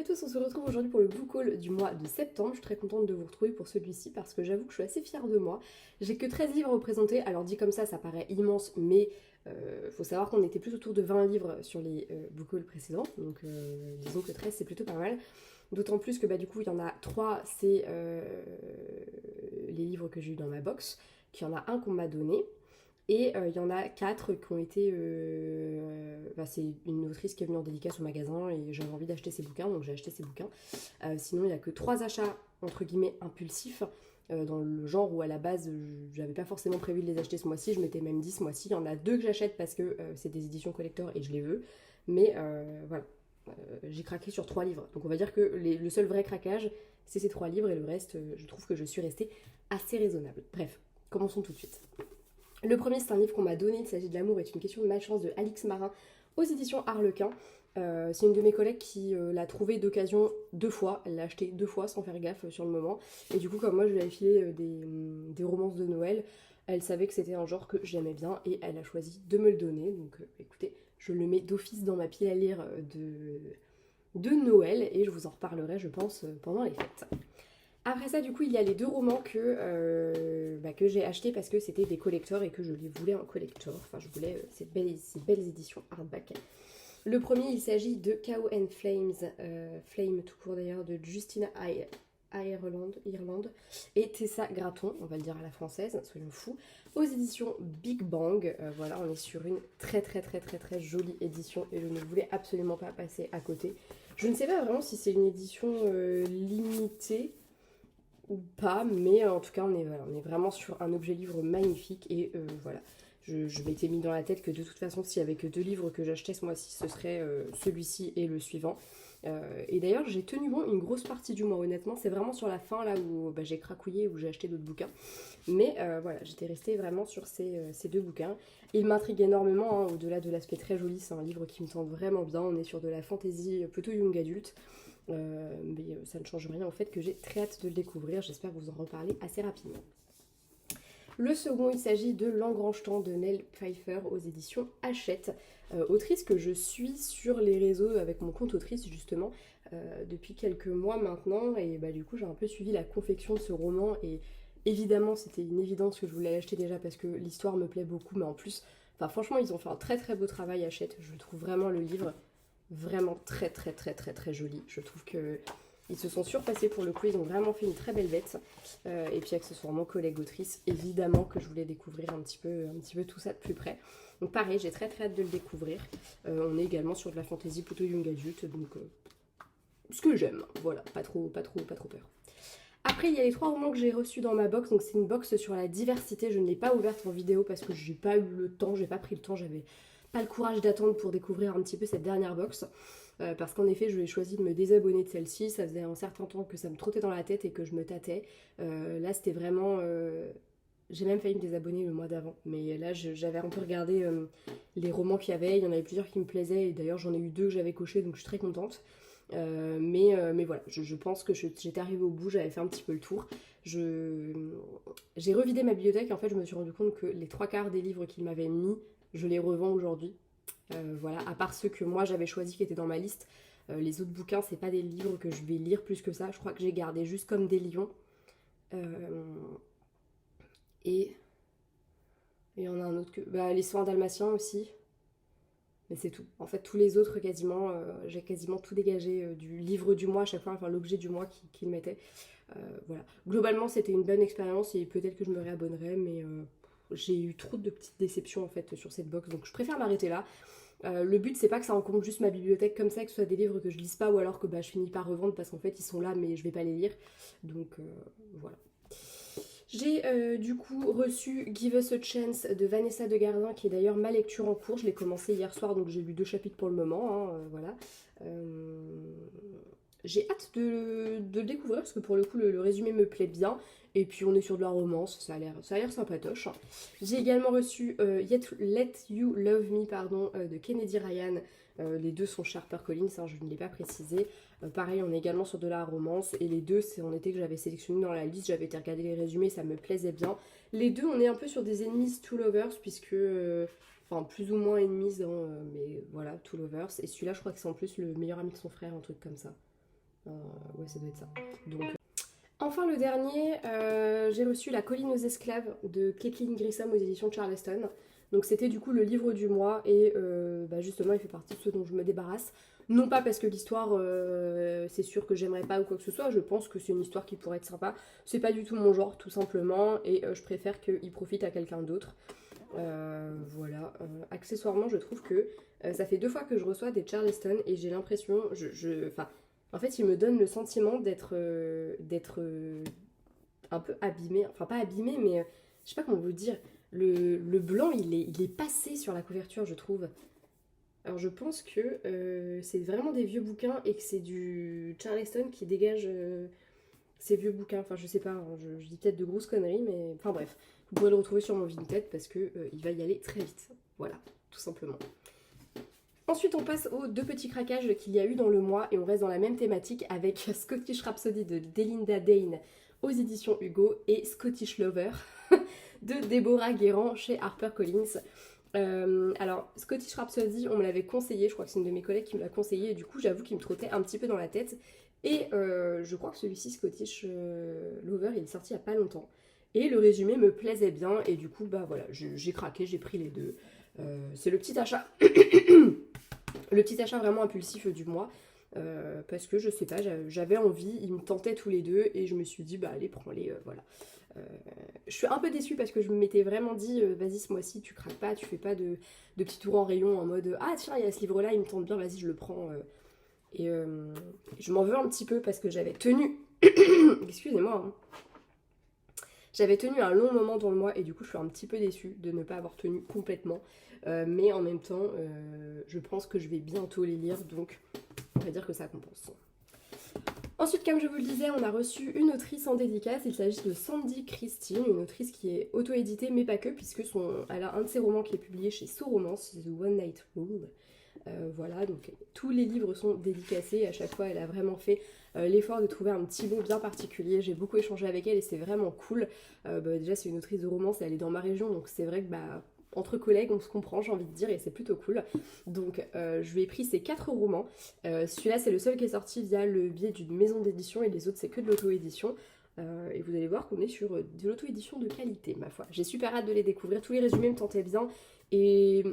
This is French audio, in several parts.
à tous, on se retrouve aujourd'hui pour le book haul du mois de septembre. Je suis très contente de vous retrouver pour celui-ci parce que j'avoue que je suis assez fière de moi. J'ai que 13 livres à vous présenter, alors dit comme ça paraît immense, mais faut savoir qu'on était plus autour de 20 livres sur les book hauls précédents, donc disons que 13 c'est plutôt pas mal. D'autant plus que du coup il y en a 3, c'est les livres que j'ai eu dans ma box, qu'il y en a un qu'on m'a donné. Et il y en a 4 qui ont été... c'est une autrice qui est venue en dédicace au magasin et j'avais envie d'acheter ses bouquins, donc j'ai acheté ses bouquins. Sinon, il n'y a que 3 achats, entre guillemets, impulsifs, dans le genre où à la base, j'avais pas forcément prévu de les acheter ce mois-ci. Je m'étais même dit ce mois-ci, il y en a 2 que j'achète parce que c'est des éditions collector et je les veux. Mais voilà, j'ai craqué sur 3 livres. Donc on va dire que le seul vrai craquage, c'est ces 3 livres et le reste, je trouve que je suis restée assez raisonnable. Bref, commençons tout de suite. Le premier, c'est un livre qu'on m'a donné, il s'agit de L'amour est une question de malchance de Alix Marin aux éditions Harlequin. C'est une de mes collègues qui l'a trouvé d'occasion 2 fois, elle l'a acheté 2 fois sans faire gaffe sur le moment. Et du coup, comme moi je lui avais filé des romances de Noël, elle savait que c'était un genre que j'aimais bien et elle a choisi de me le donner. Donc écoutez, je le mets d'office dans ma pile à lire de Noël et je vous en reparlerai je pense pendant les fêtes. Après ça, du coup, il y a les 2 romans que j'ai achetés parce que c'était des collectors et que je les voulais en collector. Enfin, je voulais ces belles éditions hardback. Le premier, il s'agit de Cow and Flames, Flame tout court d'ailleurs, de Justina Ireland et Tessa Gratton, on va le dire à la française, soyons fous, aux éditions Big Bang. Voilà, on est sur une très jolie édition et je ne voulais absolument pas passer à côté. Je ne sais pas vraiment si c'est une édition limitée ou pas, mais en tout cas on est vraiment sur un objet livre magnifique et voilà, je m'étais mis dans la tête que de toute façon s'il n'y avait que 2 livres que j'achetais ce mois-ci, ce serait celui-ci et le suivant. Et d'ailleurs j'ai tenu bon une grosse partie du mois, honnêtement, c'est vraiment sur la fin là où j'ai cracouillé, où j'ai acheté d'autres bouquins, mais voilà, j'étais restée vraiment sur ces 2 bouquins. Il m'intrigue énormément, hein, au-delà de l'aspect très joli, c'est un livre qui me tente vraiment bien, on est sur de la fantasy plutôt young adulte. Mais ça ne change rien au fait que j'ai très hâte de le découvrir, j'espère vous en reparler assez rapidement. Le second, il s'agit de L'Engrange-Temps de Nell Pfeiffer aux éditions Hachette, autrice que je suis sur les réseaux avec mon compte autrice justement depuis quelques mois maintenant, et du coup j'ai un peu suivi la confection de ce roman et évidemment c'était une évidence que je voulais l'acheter déjà parce que l'histoire me plaît beaucoup, mais en plus, franchement ils ont fait un très beau travail Hachette, je trouve vraiment le livre vraiment très joli. Je trouve que ils se sont surpassés pour le coup, ils ont vraiment fait une très belle bête. Et puis accessoirement collègue autrice, évidemment que je voulais découvrir un petit peu tout ça de plus près. Donc pareil, j'ai très hâte de le découvrir. On est également sur de la fantasy plutôt young adulte, donc ce que j'aime, voilà, pas trop peur. Après, il y a les 3 romans que j'ai reçus dans ma box, donc c'est une box sur la diversité. Je ne l'ai pas ouverte en vidéo parce que j'ai pas eu le temps, j'ai pas pris le temps, j'avais pas le courage d'attendre pour découvrir un petit peu cette dernière box. Parce qu'en effet, je vais choisi de me désabonner de celle-ci. Ça faisait un certain temps que ça me trottait dans la tête et que je me tâtais. Là, c'était vraiment... J'ai même failli me désabonner le mois d'avant. Mais là, j'avais un peu regardé les romans qu'il y avait. Il y en avait plusieurs qui me plaisaient. Et d'ailleurs, j'en ai eu 2 que j'avais cochés, donc je suis très contente. Mais voilà, je pense que j'étais arrivée au bout, j'avais fait un petit peu le tour. J'ai revidé ma bibliothèque et en fait je me suis rendu compte que les 3/4 des livres qu'il m'avait mis, je les revends aujourd'hui. Voilà, à part ceux que moi j'avais choisis qui étaient dans ma liste, les autres bouquins c'est pas des livres que je vais lire plus que ça. Je crois que j'ai gardé juste Comme des lions. Et il y en a un autre que... Les soins dalmatiens aussi. Mais c'est tout. En fait, tous les autres, quasiment, j'ai quasiment tout dégagé du livre du mois à chaque fois, enfin l'objet du mois qu'il mettait. Voilà. Globalement, c'était une bonne expérience et peut-être que je me réabonnerai, mais j'ai eu trop de petites déceptions en fait sur cette box, donc je préfère m'arrêter là. Le but, c'est pas que ça encombre juste ma bibliothèque comme ça, que ce soit des livres que je lise pas ou alors que je finis par revendre parce qu'en fait ils sont là mais je vais pas les lire. Donc voilà. J'ai du coup reçu Give Us a Chance de Vanessa de Gardin, qui est d'ailleurs ma lecture en cours. Je l'ai commencé hier soir, donc j'ai lu 2 chapitres pour le moment. Hein, voilà. J'ai hâte de le découvrir parce que pour le coup le résumé me plaît bien. Et puis on est sur de la romance, ça a l'air sympatoche. J'ai également reçu Let You Love Me de Kennedy Ryan. Les 2 sont chez HarperCollins, hein, je ne l'ai pas précisé. Pareil, on est également sur de la romance. Et les 2, on était que j'avais sélectionné dans la liste. J'avais été regarder les résumés, ça me plaisait bien. Les 2, on est un peu sur des enemies to lovers, puisque... Enfin, plus ou moins enemies, mais voilà, to lovers. Et celui-là, je crois que c'est en plus le meilleur ami de son frère, un truc comme ça. Ouais, ça doit être ça. Donc, enfin, le dernier, j'ai reçu La colline aux esclaves de Kathleen Grissom aux éditions Charleston. Donc c'était du coup le livre du mois et justement il fait partie de ceux dont je me débarrasse. Non pas parce que l'histoire c'est sûr que j'aimerais pas ou quoi que ce soit, je pense que c'est une histoire qui pourrait être sympa. C'est pas du tout mon genre tout simplement et je préfère qu'il profite à quelqu'un d'autre. Voilà. Accessoirement je trouve que ça fait 2 fois que je reçois des Charleston et j'ai l'impression, enfin, en fait il me donne le sentiment d'être un peu abîmé, enfin pas abîmé mais je sais pas comment vous dire. Le blanc, il est passé sur la couverture, je trouve. Alors je pense que c'est vraiment des vieux bouquins et que c'est du Charleston qui dégage ces vieux bouquins. Enfin, je sais pas, hein, je dis peut-être de grosses conneries, mais enfin bref. Vous pourrez le retrouver sur mon Vinted parce que il va y aller très vite. Voilà, tout simplement. Ensuite, on passe aux 2 petits craquages qu'il y a eu dans le mois et on reste dans la même thématique avec Scottish Rhapsody de Delinda Dane aux éditions Hugo et Scottish Lover de Déborah Guérand chez HarperCollins. Alors, Scottish Rhapsody, on me l'avait conseillé, je crois que c'est une de mes collègues qui me l'a conseillé, et du coup, j'avoue qu'il me trottait un petit peu dans la tête. Et je crois que celui-ci, Scottish Lover, il est sorti il n'y a pas longtemps. Et le résumé me plaisait bien, et du coup, bah voilà, j'ai craqué, j'ai pris les deux. C'est le petit achat. Le petit achat vraiment impulsif du mois. Parce que je sais pas, j'avais envie, ils me tentaient tous les deux, et je me suis dit, bah allez, prends-les, voilà. Je suis un peu déçue parce que je m'étais vraiment dit vas-y ce mois-ci tu craques pas, tu fais pas de petits tours en rayon en mode ah tiens il y a ce livre là il me tente bien vas-y je le prends et je m'en veux un petit peu parce que j'avais tenu excusez-moi hein. J'avais tenu un long moment dans le mois et du coup je suis un petit peu déçue de ne pas avoir tenu complètement mais en même temps je pense que je vais bientôt les lire donc on va dire que ça compense. Ensuite, comme je vous le disais, on a reçu une autrice en dédicace. Il s'agit de Sandy Christine, une autrice qui est auto-éditée, mais pas que, puisque elle a un de ses romans qui est publié chez So Romance, The One Night Rule. Voilà, donc tous les livres sont dédicacés. À chaque fois, elle a vraiment fait l'effort de trouver un petit mot bien particulier. J'ai beaucoup échangé avec elle et c'est vraiment cool. Déjà, c'est une autrice de romance et elle est dans ma région, donc c'est vrai que entre collègues, on se comprend, j'ai envie de dire, et c'est plutôt cool. Donc, je lui ai pris ces 4 romans. Celui-là, c'est le seul qui est sorti via le biais d'une maison d'édition, et les autres, c'est que de l'auto-édition. Et vous allez voir qu'on est sur de l'auto-édition de qualité, ma foi. J'ai super hâte de les découvrir. Tous les résumés me tentaient bien. Et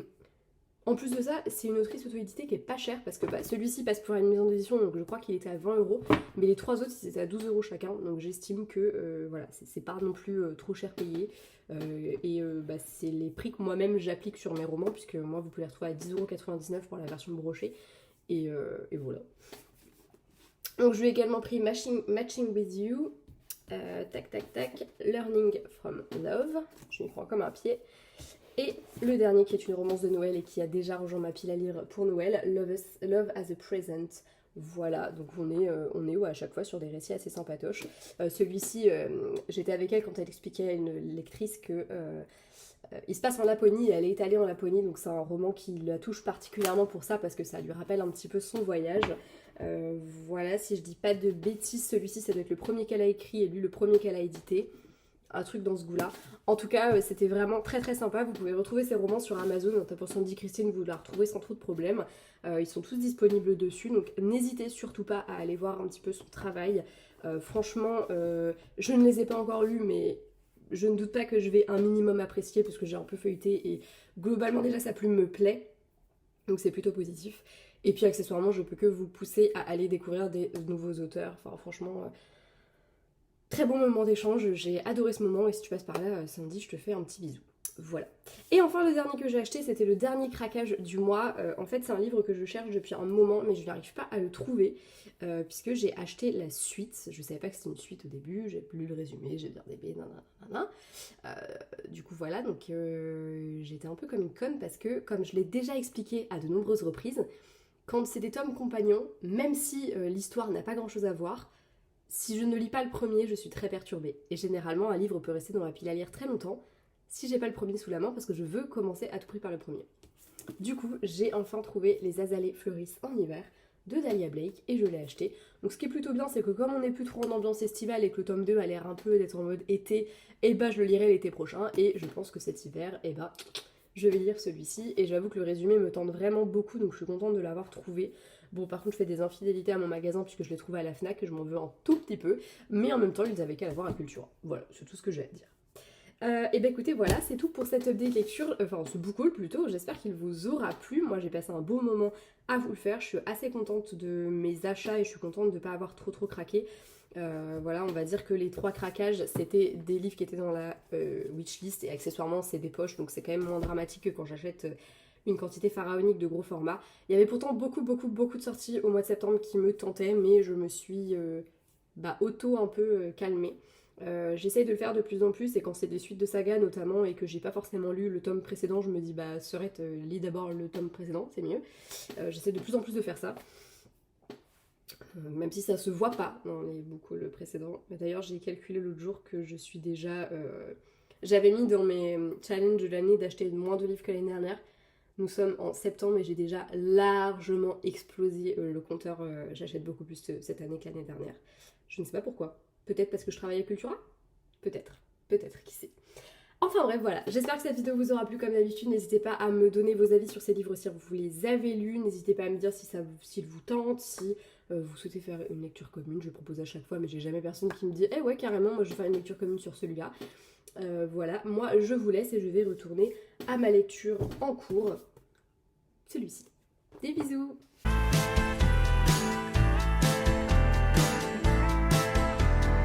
en plus de ça, c'est une autrice auto-éditée qui est pas chère, parce que celui-ci passe pour une maison d'édition, donc je crois qu'il était à 20€. Mais les 3 autres, c'était à 12€ chacun. Donc j'estime que voilà, c'est pas non plus trop cher payé. C'est les prix que moi-même j'applique sur mes romans, puisque moi vous pouvez les retrouver à 10,99€ pour la version brochée. Et voilà. Donc je lui ai également pris Matching with You, tac tac tac, Learning from Love, je m'y prends comme un pied. Et le dernier qui est une romance de Noël et qui a déjà rejoint ma pile à lire pour Noël, Love as a Present. Voilà, donc on est à chaque fois sur des récits assez sympatoches. Celui-ci, j'étais avec elle quand elle expliquait à une lectrice que il se passe en Laponie et elle est étalée en Laponie, donc c'est un roman qui la touche particulièrement pour ça parce que ça lui rappelle un petit peu son voyage. Voilà, si je dis pas de bêtises, celui-ci ça doit être le premier qu'elle a écrit et lui le premier qu'elle a édité. Un truc dans ce goût-là. En tout cas, c'était vraiment très très sympa. Vous pouvez retrouver ces romans sur Amazon. En tapant Sandy Christine, vous la retrouvez sans trop de problème. Ils sont tous disponibles dessus. Donc n'hésitez surtout pas à aller voir un petit peu son travail. Franchement, je ne les ai pas encore lus, mais je ne doute pas que je vais un minimum apprécier parce que j'ai un peu feuilleté et globalement déjà sa plume me plaît. Donc c'est plutôt positif. Et puis accessoirement, je peux que vous pousser à aller découvrir des nouveaux auteurs. Enfin franchement... Très bon moment d'échange, j'ai adoré ce moment et si tu passes par là, Sandy, je te fais un petit bisou. Voilà. Et enfin, le dernier que j'ai acheté, c'était le dernier craquage du mois. En fait, c'est un livre que je cherche depuis un moment, mais je n'arrive pas à le trouver, puisque j'ai acheté la suite. Je savais pas que c'était une suite au début, j'ai lu le résumé, j'ai bien aimé, nanana. Du coup, voilà, donc j'étais un peu comme une conne, parce que, comme je l'ai déjà expliqué à de nombreuses reprises, quand c'est des tomes compagnons, même si l'histoire n'a pas grand-chose à voir, si je ne lis pas le premier, je suis très perturbée. Et généralement, un livre peut rester dans ma pile à lire très longtemps si j'ai pas le premier sous la main parce que je veux commencer à tout prix par le premier. Du coup, j'ai enfin trouvé Les azalées fleurissent en hiver de Dahlia Blake et je l'ai acheté. Donc ce qui est plutôt bien, c'est que comme on n'est plus trop en ambiance estivale et que le tome 2 a l'air un peu d'être en mode été, et je le lirai l'été prochain et je pense que cet hiver, je vais lire celui-ci et j'avoue que le résumé me tente vraiment beaucoup donc je suis contente de l'avoir trouvé. Bon par contre je fais des infidélités à mon magasin puisque je l'ai trouvé à la FNAC et je m'en veux un tout petit peu, mais en même temps ils avaient qu'à l'avoir à Cultura. Voilà, c'est tout ce que j'ai à dire. Et ben écoutez, voilà, c'est tout pour cette update lecture, enfin ce book haul plutôt, j'espère qu'il vous aura plu, moi j'ai passé un beau moment à vous le faire, je suis assez contente de mes achats et je suis contente de ne pas avoir trop craqué. Voilà, on va dire que les 3 craquages, c'était des livres qui étaient dans la wishlist et accessoirement c'est des poches, donc c'est quand même moins dramatique que quand j'achète une quantité pharaonique de gros format. Il y avait pourtant beaucoup de sorties au mois de septembre qui me tentaient, mais je me suis auto un peu calmée. J'essaye de le faire de plus en plus et quand c'est des suites de sagas notamment et que j'ai pas forcément lu le tome précédent, je me dis bah Serette, lis d'abord le tome précédent, c'est mieux. J'essaie de plus en plus de faire ça. Même si ça se voit pas dans les books le précédent. D'ailleurs j'ai calculé l'autre jour que je suis déjà... J'avais mis dans mes challenges de l'année d'acheter moins de livres que l'année dernière. Nous sommes en septembre et j'ai déjà largement explosé le compteur. J'achète beaucoup plus cette année que l'année dernière. Je ne sais pas pourquoi. Peut-être parce que je travaille à Cultura. Peut-être, qui sait. Enfin bref, voilà, j'espère que cette vidéo vous aura plu comme d'habitude. N'hésitez pas à me donner vos avis sur ces livres si vous les avez lus. N'hésitez pas à me dire si s'ils vous tentent, si vous souhaitez faire une lecture commune. Je propose à chaque fois, mais j'ai jamais personne qui me dit « Eh ouais, carrément, moi je vais faire une lecture commune sur celui-là. » Voilà, moi je vous laisse et je vais retourner à ma lecture en cours. Celui-ci. Des bisous!